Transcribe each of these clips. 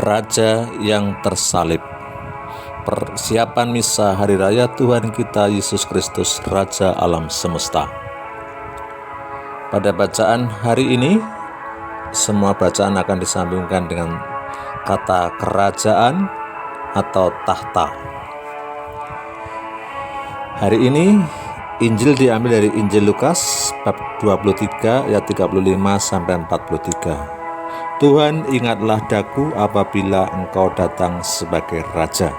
Raja yang tersalib. Persiapan misa Hari Raya Tuhan kita Yesus Kristus, Raja alam semesta. Pada bacaan hari ini, semua bacaan akan disambungkan dengan kata kerajaan atau tahta. Hari ini Injil diambil dari Injil Lukas bab 23 ayat 35 sampai 43. Tuhan, ingatlah daku apabila engkau datang sebagai Raja.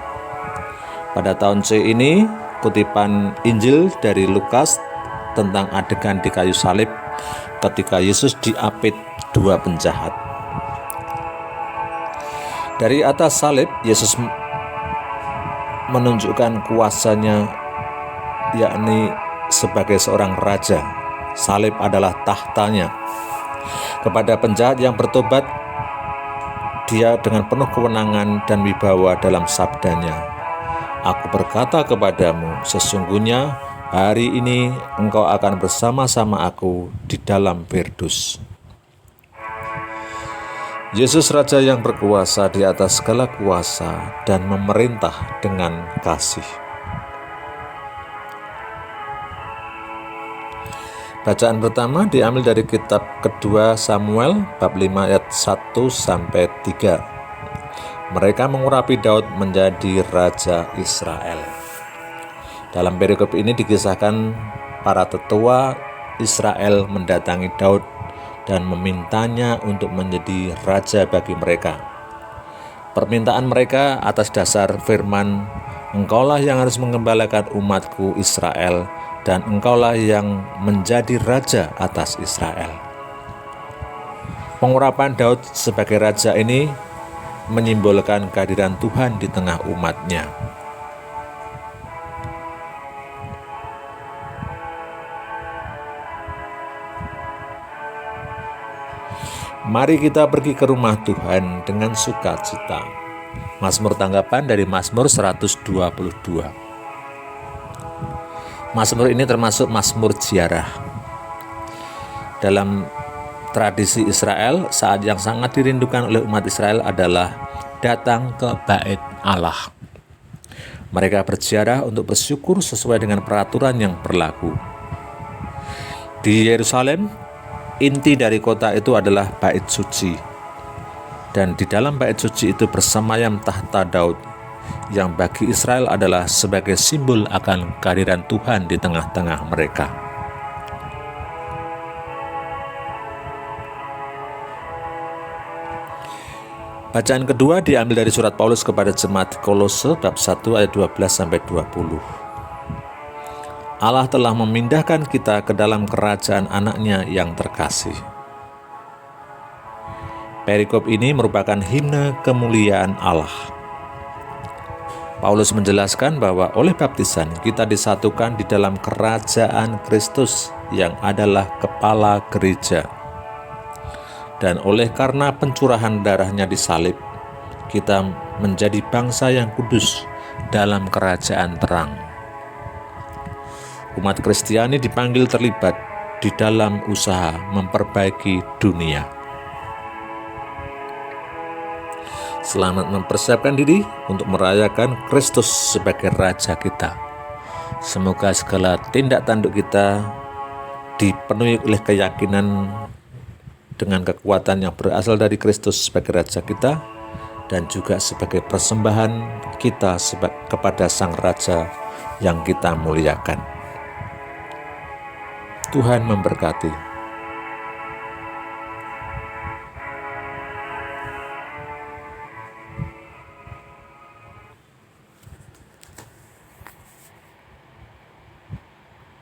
Pada tahun C ini, kutipan Injil dari Lukas tentang adegan di kayu salib ketika Yesus diapit dua penjahat. Dari atas salib, Yesus menunjukkan kuasanya, yakni sebagai seorang raja. Salib adalah tahtanya. Kepada penjahat yang bertobat, dia dengan penuh kewenangan dan wibawa dalam sabdanya, "Aku berkata kepadamu, sesungguhnya hari ini engkau akan bersama-sama aku di dalam Firdus." Yesus Raja yang berkuasa di atas segala kuasa dan memerintah dengan kasih. Bacaan pertama diambil dari kitab kedua Samuel bab 5 ayat 1 sampai 3. Mereka mengurapi Daud menjadi Raja Israel. Dalam perikop ini dikisahkan para tetua Israel mendatangi Daud dan memintanya untuk menjadi raja bagi mereka. Permintaan mereka atas dasar firman, "Engkaulah yang harus mengembalakan umatku Israel, dan engkaulah yang menjadi raja atas Israel." Pengurapan Daud sebagai raja ini menyimbolkan kehadiran Tuhan di tengah umatnya. Mari kita pergi ke rumah Tuhan dengan sukacita. Mazmur tanggapan dari Mazmur 122. Mazmur ini termasuk Mazmur ziarah. Dalam tradisi Israel, saat yang sangat dirindukan oleh umat Israel adalah datang ke Bait Allah. Mereka berziarah untuk bersyukur sesuai dengan peraturan yang berlaku. Di Yerusalem, inti dari kota itu adalah Bait Suci. Dan di dalam Bait Suci itu bersemayam tahta Daud, yang bagi Israel adalah sebagai simbol akan kehadiran Tuhan di tengah-tengah mereka. Bacaan kedua diambil dari surat Paulus kepada jemaat Kolose bab 1 ayat 12 sampai 20. Allah telah memindahkan kita ke dalam kerajaan anaknya yang terkasih. Perikop ini merupakan himne kemuliaan Allah. Paulus menjelaskan bahwa oleh baptisan kita disatukan di dalam kerajaan Kristus yang adalah kepala gereja. Dan oleh karena pencurahan darahnya di salib, kita menjadi bangsa yang kudus dalam kerajaan terang. Umat Kristiani dipanggil terlibat di dalam usaha memperbaiki dunia. Selamat mempersiapkan diri untuk merayakan Kristus sebagai Raja kita. Semoga segala tindak tanduk kita dipenuhi oleh keyakinan dengan kekuatan yang berasal dari Kristus sebagai Raja kita, dan juga sebagai persembahan kita kepada Sang Raja yang kita muliakan. Tuhan memberkati.